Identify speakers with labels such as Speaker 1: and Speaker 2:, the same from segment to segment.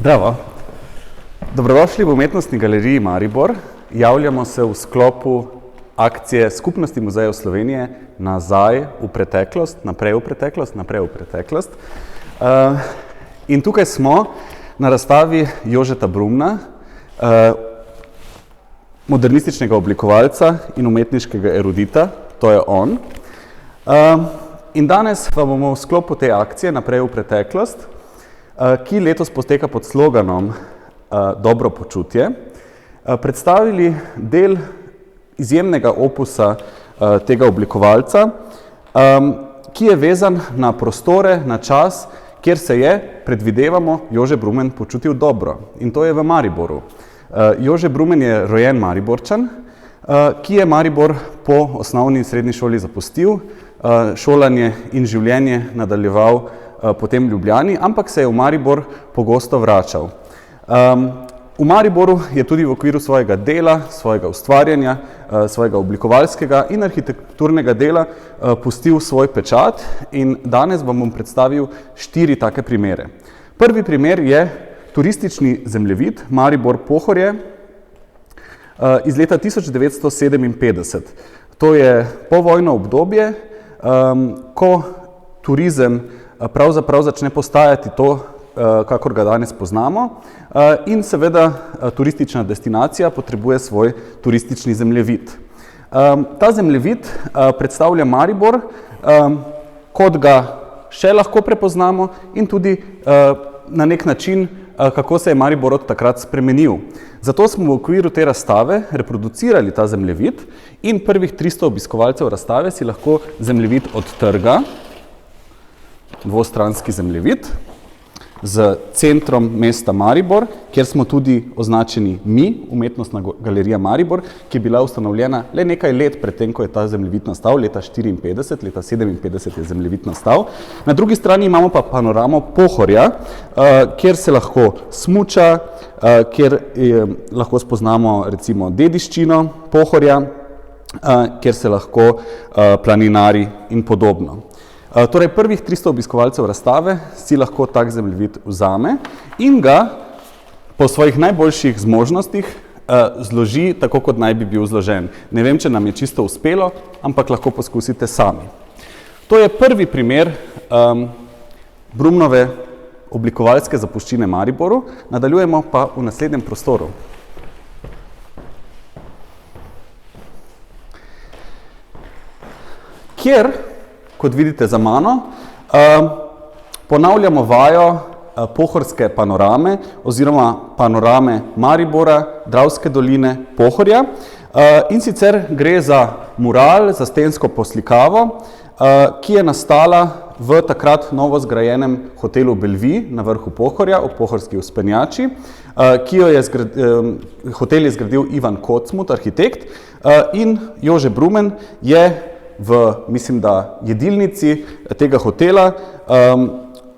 Speaker 1: Zdravo. Dobrodošli v Umetnostni galeriji Maribor. Javljamo se v sklopu akcije Skupnosti muzejev Slovenije Nazaj v preteklost, naprej v preteklost, naprej v preteklost. In tukaj smo na razstavi Jožeta Brumna, modernističnega oblikovalca in umetniškega erudita, to je on. In danes pa bomo v sklopu te akcije Naprej v preteklost, ki letos poteka pod sloganom Dobro počutje, predstavili del izjemnega opusa tega oblikovalca, ki je vezan na prostore, na čas, kjer se je, predvidevamo, Jože Brumen počutil dobro. In to je v Mariboru. Jože Brumen je rojen Mariborčan, ki je Maribor po osnovni in srednji šoli zapustil, šolanje in življenje nadaljeval potem v Ljubljani, ampak se je v Maribor pogosto vračal. V Mariboru je tudi v okviru svojega dela, svojega ustvarjanja, svojega oblikovalskega in arhitekturnega dela pustil svoj pečat in danes vam bom predstavil 4 take primere. Prvi primer je turistični zemljevid Maribor-Pohorje iz leta 1957. To je povojno obdobje, ko turizem pravzaprav začne postajati to, kakor ga danes poznamo, in seveda turistična destinacija potrebuje svoj turistični zemljevid. Ta zemljevid predstavlja Maribor, kot ga še lahko prepoznamo in tudi na nek način, kako se je Maribor od takrat spremenil. Zato smo v okviru te razstave reproducirali ta zemljevid in prvih 300 obiskovalcev razstave si lahko zemljevid odtrga, dvostranski zemljevid, z centrom mesta Maribor, kjer smo tudi označeni mi, Umetnostna galerija Maribor, ki je bila ustanovljena le nekaj let pred tem, ko je ta zemljevid nastal, leta 1954, leta 1957 je zemljevid nastal. Na drugi strani imamo pa panoramo Pohorja, kjer se lahko smuča, kjer lahko spoznamo recimo dediščino Pohorja, kjer se lahko planinari in podobno. Torej, prvih 300 obiskovalcev razstave si lahko tak zemljevid vzame in ga po svojih najboljših zmožnostih zloži tako, kot naj bi bil zložen. Ne vem, če nam je čisto uspelo, ampak lahko poskusite sami. To je prvi primer Brumnove oblikovalske zapuščine Mariboru. Nadaljujemo pa v naslednjem prostoru. Kjer, kot vidite za mano, ponavljamo vajo pohorske panorame oziroma panorame Maribora, Dravske doline, Pohorja. In sicer gre za mural, za stensko poslikavo, ki je nastala v takrat novo zgrajenem hotelu Bellevue na vrhu Pohorja, ob pohorski vzpenjači, ki jo je hotel je zgradil Ivan Kocmut, arhitekt, in Jože Brumen je mislim, da jedilnici tega hotela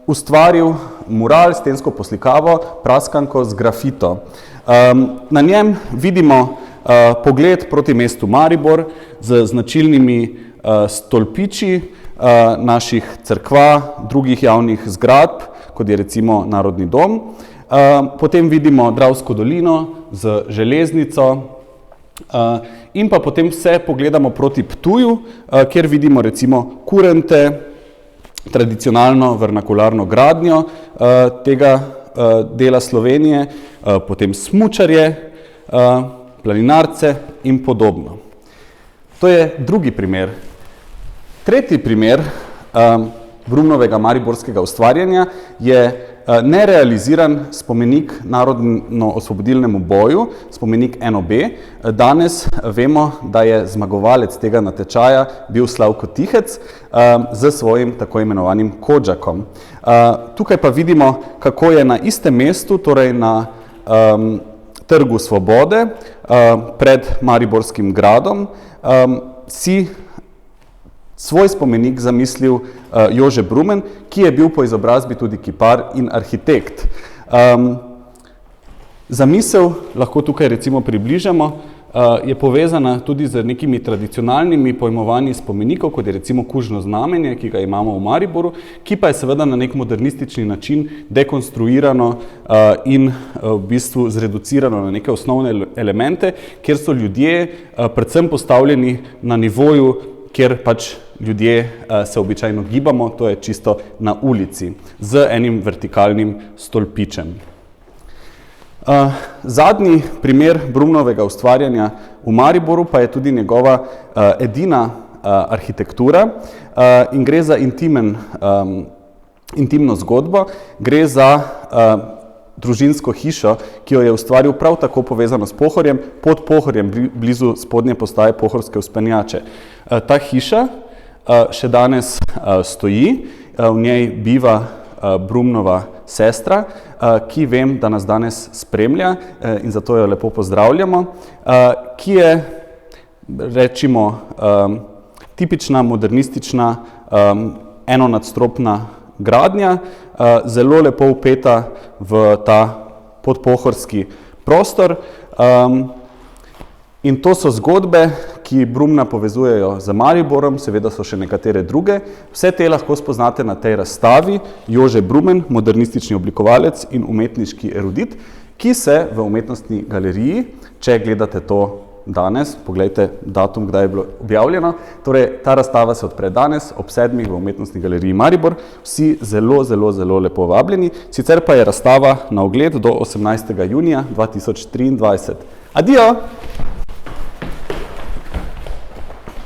Speaker 1: ustvaril mural, stensko poslikavo, praskanko z grafito. Na njem vidimo pogled proti mestu Maribor z značilnimi stolpiči naših cerkva, drugih javnih zgradb, kot je recimo Narodni dom. Potem vidimo Dravsko dolino z železnico, in pa potem vse pogledamo proti Ptuju, kjer vidimo recimo kurente, tradicionalno vernakularno gradnjo tega dela Slovenije, potem smučarje, planinarce in podobno. To je drugi primer. Tretji primer Brumnovega mariborskega ustvarjanja je nerealiziran spomenik narodno-osvobodilnemu boju, spomenik NOB. Danes vemo, da je zmagovalec tega natečaja bil Slavko Tihec z svojim tako imenovanim Kodžakom. Tukaj pa vidimo, kako je na istem mestu, torej na Trgu Svobode, pred Mariborskim gradom, si svoj spomenik zamislil Jože Brumen, ki je bil po izobrazbi tudi kipar in arhitekt. Zamisel lahko tukaj recimo približamo. je povezana tudi z nekimi tradicionalnimi pojmovanji spomenikov, kot je recimo kužno znamenje, ki ga imamo v Mariboru, ki pa je seveda na nek modernistični način dekonstruirano in v bistvu zreducirano na neke osnovne elemente, kjer so ljudje predvsem postavljeni na nivoju, kjer pač ljudje se običajno gibamo, to je čisto na ulici, z enim vertikalnim stolpičem. Zadnji primer Brumnovega ustvarjanja v Mariboru pa je tudi njegova edina arhitektura in gre za intimno zgodbo, gre za družinsko hišo, ki jo je ustvaril prav tako povezano s Pohorjem, pod Pohorjem, blizu spodnje postaje Pohorske vzpenjače. Ta hiša še danes stoji, v njej biva Brumnova sestra, ki vem, da nas danes spremlja in zato jo lepo pozdravljamo, ki je, rečimo, tipična modernistična enonadstropna gradnja, zelo lepo vpeta v ta podpohorski prostor. In to so zgodbe, ki Brumna povezujejo z Mariborom, seveda so še nekatere druge. Vse te lahko spoznate na tej razstavi Jože Brumen, modernistični oblikovalec in umetniški erudit, ki se v Umetnostni galeriji, če gledate to danes, poglejte datum, kdaj je bilo objavljeno, torej ta razstava se odpre danes ob 7. v Umetnostni galeriji Maribor, vsi zelo, zelo, zelo lepo vabljeni, sicer pa je razstava na ogled do 18. junija 2023. Adijo!